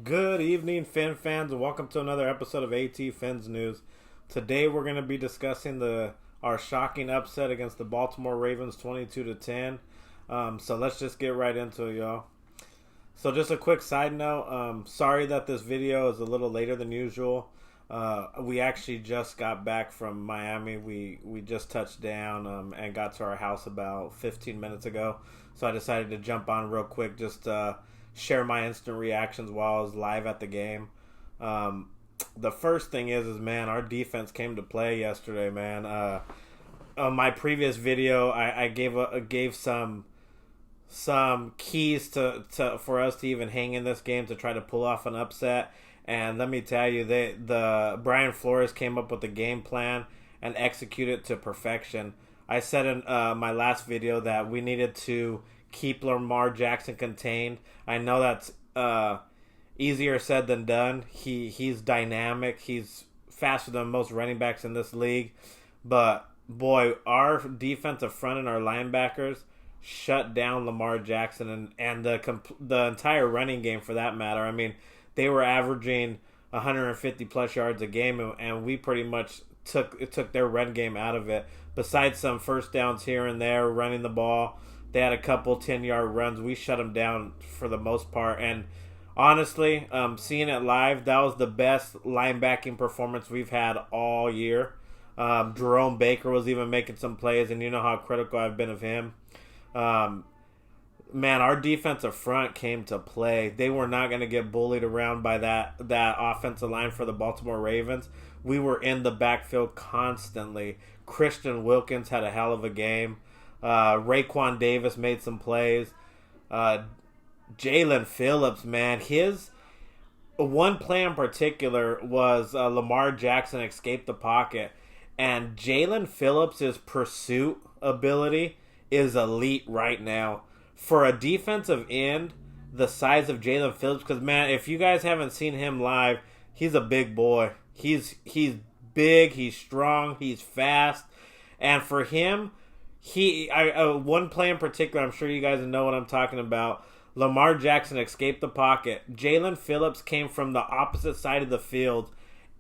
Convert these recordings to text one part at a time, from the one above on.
Good evening, Fin fans, and welcome to another episode of AT Phins News. Today, we're going to be discussing our shocking upset against the Baltimore Ravens, 22-10. So let's just get right into it, y'all. So just a quick side note. Sorry that this video is a little later than usual. We actually just got back from Miami. We just touched down and got to our house about 15 minutes ago. So I decided to jump on real quick just share my instant reactions while I was live at the game. The first thing is man, our defense came to play yesterday, man. On my previous video, I gave some keys to for us to even hang in this game to try to pull off an upset. And let me tell you, the Brian Flores came up with a game plan and executed it to perfection. I said in my last video that we needed to keep Lamar Jackson contained. I know that's easier said than done. He's dynamic. He's faster than most running backs in this league. But, boy, our defensive front and our linebackers shut down Lamar Jackson and the entire running game for that matter. I mean, they were averaging 150-plus yards a game, and we pretty much took their run game out of it. Besides some first downs here and there, running the ball, they had a couple 10-yard runs. We shut them down for the most part. And honestly, seeing it live, that was the best linebacking performance we've had all year. Jerome Baker was even making some plays, and you know how critical I've been of him. Man, our defensive front came to play. They were not going to get bullied around by that offensive line for the Baltimore Ravens. We were in the backfield constantly. Christian Wilkins had a hell of a game. Raekwon Davis made some plays. Jalen Phillips, man, his one play in particular was Lamar Jackson escaped the pocket, and Jalen Phillips' pursuit ability is elite right now. For a defensive end the size of Jalen Phillips, because, man, if you guys haven't seen him live, he's a big boy. He's big, he's strong, he's fast, and for him, one play in particular, I'm sure you guys know what I'm talking about. Lamar Jackson escaped the pocket. Jalen Phillips came from the opposite side of the field,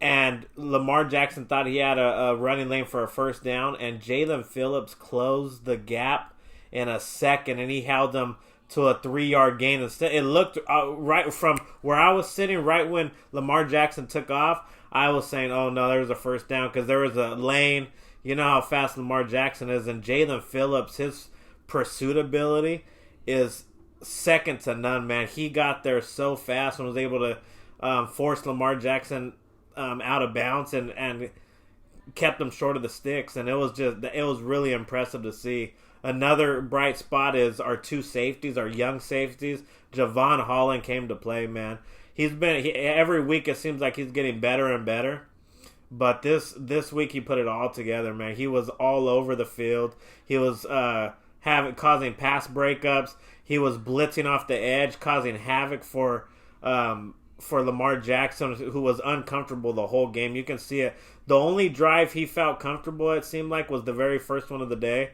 and Lamar Jackson thought he had a running lane for a first down, and Jalen Phillips closed the gap in a second, and he held them to a 3-yard gain. Instead, it looked right from where I was sitting, right when Lamar Jackson took off, I was saying, oh no, there's a first down, because there was a lane. You know how fast Lamar Jackson is, and Jalen Phillips, his pursuit ability is second to none, man. He got there so fast and was able to force Lamar Jackson out of bounds and kept him short of the sticks, and it was really impressive to see. Another bright spot is our two safeties, our young safeties. Javon Holland came to play, man. Every week it seems like he's getting better and better. But this week he put it all together, man. He was all over the field. He was causing pass breakups. He was blitzing off the edge, causing havoc for Lamar Jackson, who was uncomfortable the whole game. You can see it. The only drive he felt comfortable, it seemed like, was the very first one of the day.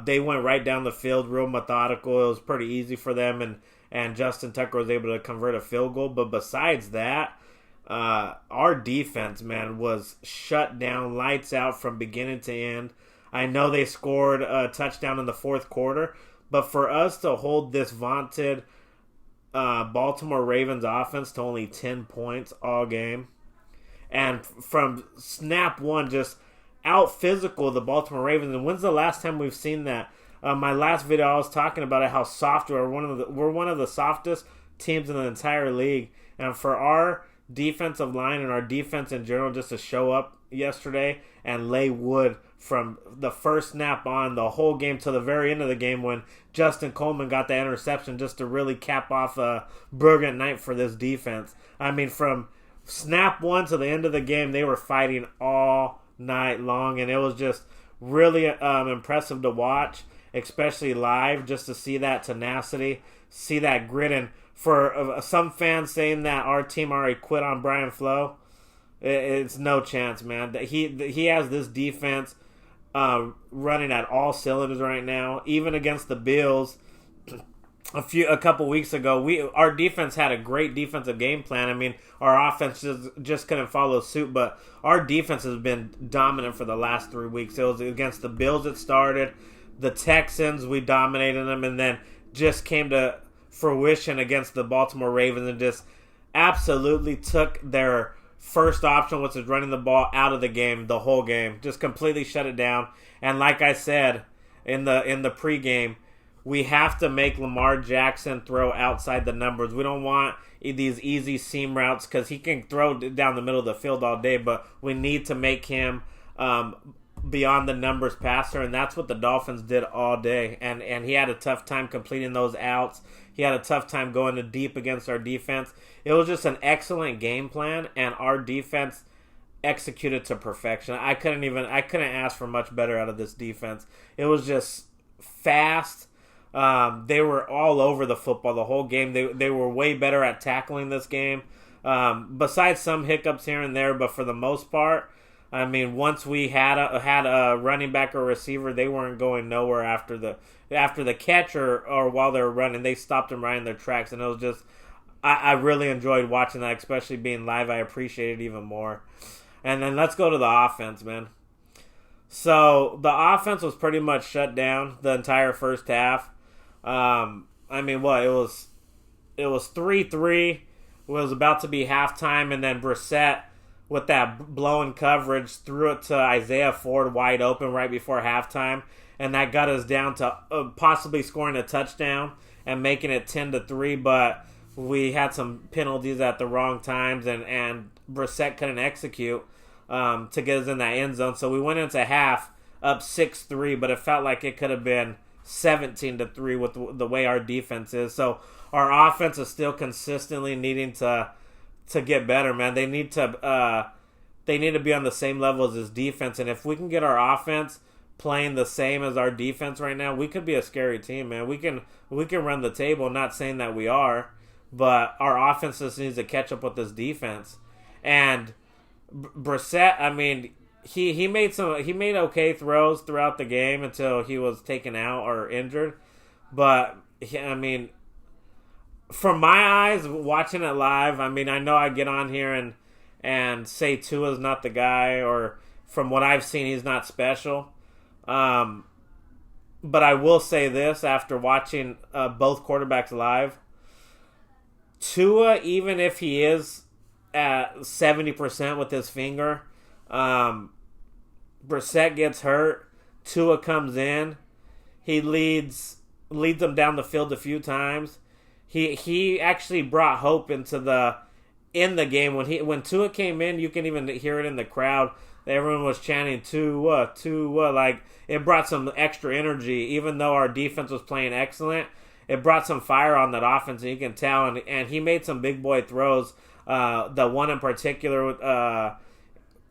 They went right down the field, real methodical. It was pretty easy for them, and Justin Tucker was able to convert a field goal. But besides that, our defense, man, was shut down, lights out from beginning to end. I know they scored a touchdown in the fourth quarter, but for us to hold this vaunted Baltimore Ravens offense to only 10 points all game, and from snap one, just out physical the Baltimore Ravens. And when's the last time we've seen that? My last video, I was talking about it, how soft we're one of the softest teams in the entire league, and for our defensive line and our defense in general just to show up yesterday and lay wood from the first snap on the whole game to the very end of the game when Justin Coleman got the interception just to really cap off a brilliant night for this defense. I mean, from snap one to the end of the game, they were fighting all night long, and it was just really impressive to watch, especially live, just to see that tenacity, see that grit. And for some fans saying that our team already quit on Brian Flo, it's no chance, man. He has this defense running at all cylinders right now. Even against the Bills, a couple weeks ago, our defense had a great defensive game plan. I mean, our offense just couldn't follow suit, but our defense has been dominant for the last 3 weeks. It was against the Bills it started, the Texans, we dominated them, and then just came to fruition against the Baltimore Ravens and just absolutely took their first option, which is running the ball, out of the game, the whole game. Just completely shut it down. And like I said in the pregame, we have to make Lamar Jackson throw outside the numbers. We don't want these easy seam routes because he can throw down the middle of the field all day, but we need to make him beyond the numbers passer, and that's what the Dolphins did all day. And he had a tough time completing those outs. He had a tough time going to deep against our defense. It was just an excellent game plan, and our defense executed to perfection. I couldn't ask for much better out of this defense. It was just fast. They were all over the football the whole game. They were way better at tackling this game. Besides some hiccups here and there, but for the most part, I mean, once we had a running back or receiver, they weren't going nowhere after the catch or while they were running. They stopped them right in their tracks, and it was just I really enjoyed watching that, especially being live. I appreciate it even more. And then let's go to the offense, man. So the offense was pretty much shut down the entire first half. I mean, what it was 3-3. It was about to be halftime, and then Brissett, with that blown coverage, threw it to Isaiah Ford wide open right before halftime, and that got us down to possibly scoring a touchdown and making it 10-3. But we had some penalties at the wrong times, and Brissett couldn't execute to get us in that end zone. So we went into half up 6-3, but it felt like it could have been 17-3 with the way our defense is. So our offense is still consistently needing to get better, man. They need to be on the same level as this defense, and if we can get our offense playing the same as our defense right now, we could be a scary team, man. We can run the table. Not saying that we are, but our offense just needs to catch up with this defense. And Brissett, I mean, he made okay throws throughout the game until he was taken out or injured. But I mean, from my eyes, watching it live, I mean, I know I get on here and say Tua's not the guy, or from what I've seen, he's not special. But I will say this, after watching both quarterbacks live, Tua, even if he is at 70% with his finger, Brissett gets hurt, Tua comes in, he leads them down the field a few times. He actually brought hope in the game. When Tua came in, you can even hear it in the crowd. Everyone was chanting Tua, Tua. Like, it brought some extra energy. Even though our defense was playing excellent, it brought some fire on that offense, and you can tell. And he made some big boy throws. The one in particular,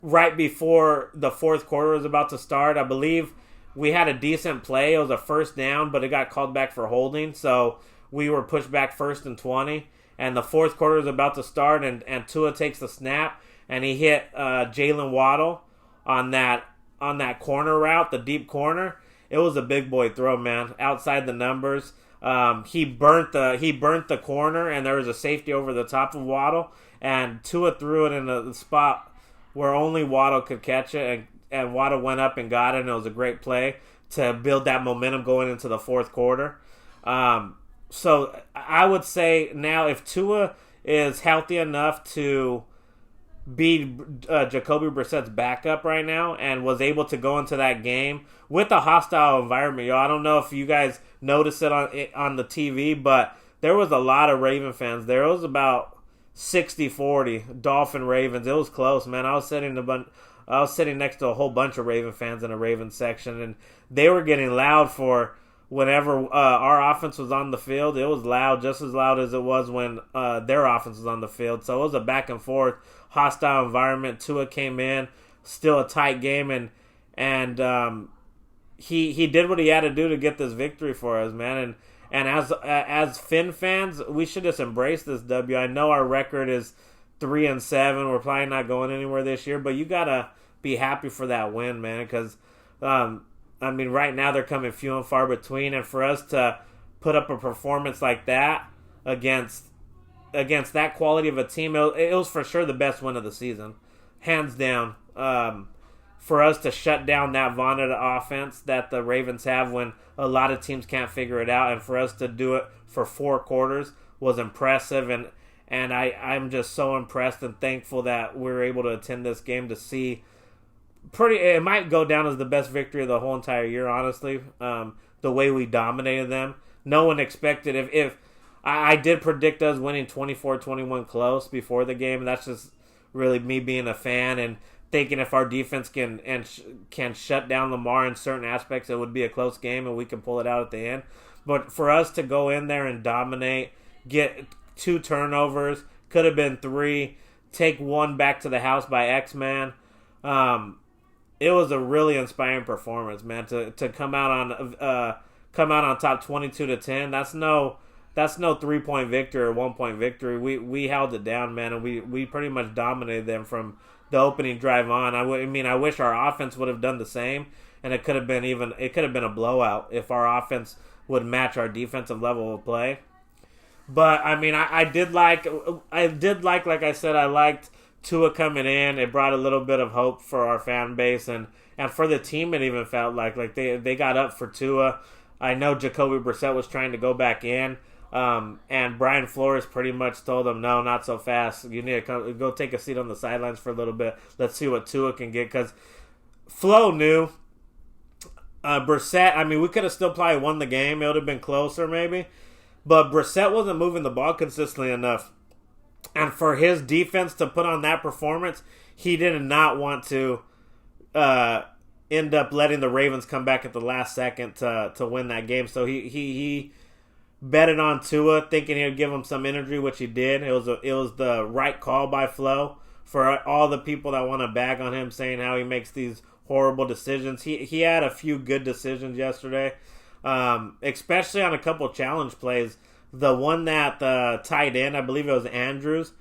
right before the fourth quarter was about to start, I believe we had a decent play. It was a first down, but it got called back for holding. So we were pushed back 1st and 20, and the fourth quarter is about to start, and Tua takes the snap, and he hit Jalen Waddle on that corner route, the deep corner. It was a big boy throw, man, outside the numbers. He burnt the corner, and there was a safety over the top of Waddle, and Tua threw it in the spot where only Waddle could catch it, and Waddle went up and got it, and it was a great play to build that momentum going into the fourth quarter. So I would say now, if Tua is healthy enough to be Jacoby Brissett's backup right now and was able to go into that game with a hostile environment, I don't know if you guys noticed it on the TV, but there was a lot of Raven fans there. It was about 60-40 Dolphin Ravens. It was close, man. I was sitting next to a whole bunch of Raven fans in a Raven section, and they were getting loud for whenever our offense was on the field. It was loud, just as loud as it was when their offense was on the field. So it was a back and forth, hostile environment. Tua came in, still a tight game, and he did what he had to do to get this victory for us, man. And as Phins fans, we should just embrace this W. I know our record is 3-7. We're probably not going anywhere this year, but you gotta be happy for that win, man, because I mean, right now they're coming few and far between, and for us to put up a performance like that against that quality of a team, it was for sure the best win of the season, hands down. For us to shut down that vaunted offense that the Ravens have when a lot of teams can't figure it out, and for us to do it for 4 quarters was impressive. And I'm just so impressed and thankful that we were able to attend this game to see. It might go down as the best victory of the whole entire year, honestly. The way we dominated them. No one expected. If I did predict us winning 24-21 close before the game. That's just really me being a fan and thinking if our defense can shut down Lamar in certain aspects, it would be a close game and we can pull it out at the end. But for us to go in there and dominate, get 2 turnovers, could have been 3, take 1 back to the house by X-Man. It was a really inspiring performance, man. To come out on top 22-10. That's no 3-point victory or 1-point victory. We held it down, man, and we pretty much dominated them from the opening drive on. I wish our offense would have done the same, and it could have been a blowout if our offense would match our defensive level of play. But I did like I said, I liked Tua coming in. It brought a little bit of hope for our fan base and for the team. It even felt like they got up for Tua. I know Jacoby Brissett was trying to go back in. And Brian Flores pretty much told him, no, not so fast. You need to go take a seat on the sidelines for a little bit. Let's see what Tua can get. Because Flo knew Brissett, we could have still probably won the game. It would have been closer maybe. But Brissett wasn't moving the ball consistently enough. And for his defense to put on that performance, he did not want to end up letting the Ravens come back at the last second to win that game. So he betted on Tua, thinking he would give him some energy, which he did. It was the right call by Flo. For all the people that want to bag on him, saying how he makes these horrible decisions, he had a few good decisions yesterday, especially on a couple challenge plays. The one that the tight end, I believe it was Andrews,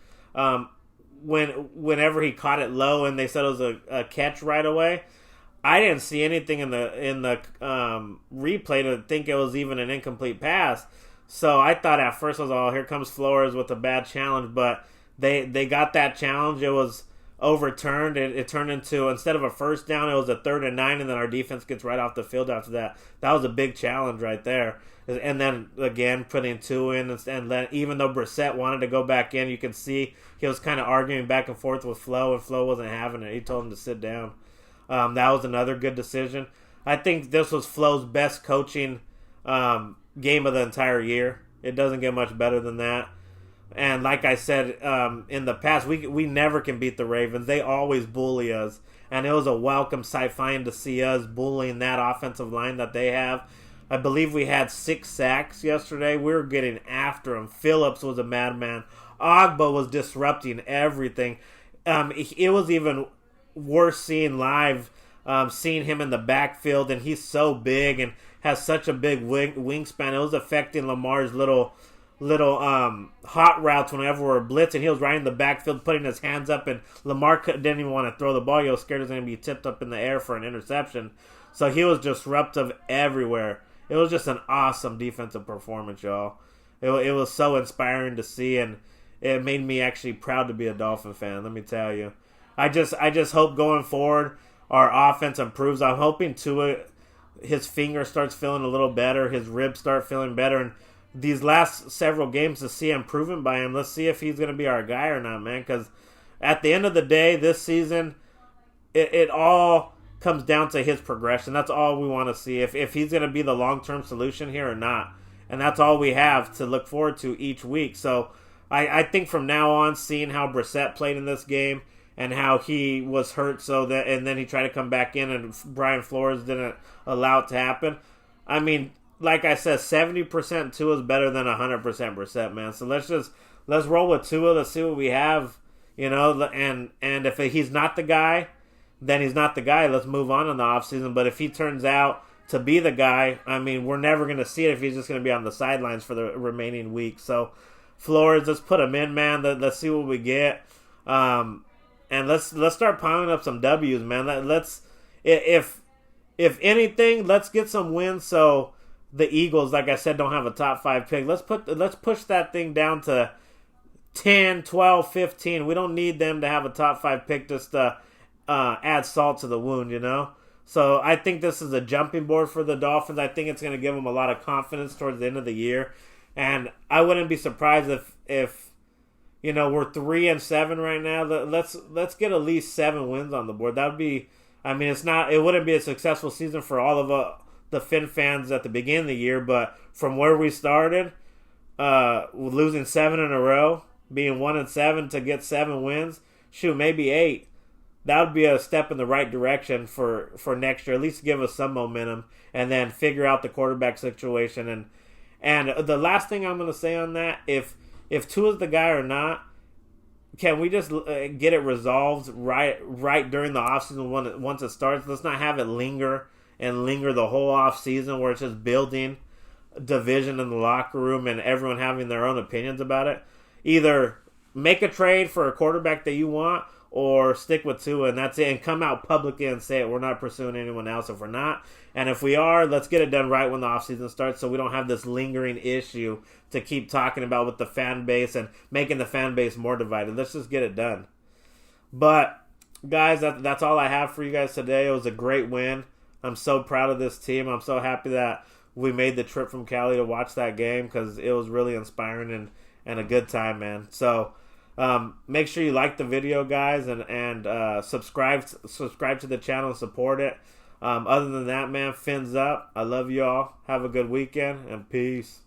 whenever he caught it low and they said it was a catch right away, I didn't see anything in the replay to think it was even an incomplete pass. So I thought at first, here comes Flores with a bad challenge. But they got that challenge. It was overturned. It turned into, instead of a first down, it was a 3rd and 9, and then our defense gets right off the field after that. That was a big challenge right there. And then, again, putting 2 in. And then even though Brissett wanted to go back in, you can see he was kind of arguing back and forth with Flo, and Flo wasn't having it. He told him to sit down. That was another good decision. I think this was Flo's best coaching game of the entire year. It doesn't get much better than that. And like I said, in the past, we never can beat the Ravens. They always bully us. And it was a welcome sight finding to see us bullying that offensive line that they have. I believe we had 6 sacks yesterday. We were getting after them. Phillips was a madman. Ogba was disrupting everything. It was even worse seeing live, seeing him in the backfield, and he's so big and has such a big wingspan. It was affecting Lamar's little hot routes whenever we're blitzing. He was right in the backfield, putting his hands up, and Lamar didn't even want to throw the ball. He was scared it was going to be tipped up in the air for an interception. So he was disruptive everywhere. It was just an awesome defensive performance, y'all. It was so inspiring to see, and it made me actually proud to be a Dolphin fan, let me tell you. I just hope going forward our offense improves. I'm hoping his finger starts feeling a little better, his ribs start feeling better, and these last several games to see improvement by him. Let's see if he's going to be our guy or not, man, because at the end of the day, this season, it all comes down to his progression. That's all we want to see, if he's going to be the long-term solution here or not. And that's all we have to look forward to each week. So I think from now on, seeing how Brissett played in this game and how he was hurt, and then he tried to come back in and Brian Flores didn't allow it to happen. Like I said, 70% Tua is better than 100% Brissett, man. So let's roll with Tua. Let's see what we have, and if he's not the guy, then he's not the guy. Let's move on in the offseason. But if he turns out to be the guy, we're never going to see it if he's just going to be on the sidelines for the remaining week. So Flores, let's put him in, man. Let's see what we get. And let's start piling up some W's, man. Let's if anything, let's get some wins so the Eagles, like I said, don't have a top 5 pick. Let's push that thing down to 10, 12, 15. We don't need them to have a top 5 pick just to add salt to the wound, you know? So I think this is a jumping board for the Dolphins. I think it's going to give them a lot of confidence towards the end of the year. And I wouldn't be surprised if you know, we're 3-7 right now. Let's get at least 7 wins on the board. That would be, I mean, it wouldn't be a successful season for all of the Fin fans at the beginning of the year, but from where we started, losing 7 in a row, being 1-7 to get 7 wins, shoot, maybe 8. That would be a step in the right direction for next year. At least give us some momentum, and then figure out the quarterback situation. And the last thing I'm going to say on that, if Tua's the guy or not, can we just get it resolved right during the offseason once it starts? Let's not have it linger the whole offseason where it's just building division in the locker room and everyone having their own opinions about it. Either make a trade for a quarterback that you want, or stick with Tua, and that's it. And come out publicly and say it. We're not pursuing anyone else if we're not. And if we are, let's get it done right when the offseason starts so we don't have this lingering issue to keep talking about with the fan base and making the fan base more divided. Let's just get it done. But, guys, that's all I have for you guys today. It was a great win. I'm so proud of this team. I'm so happy that we made the trip from Cali to watch that game because it was really inspiring and a good time, man. So, make sure you like the video, guys, and subscribe to the channel and support it. Other than that, man, fins up. I love you all. Have a good weekend, and peace.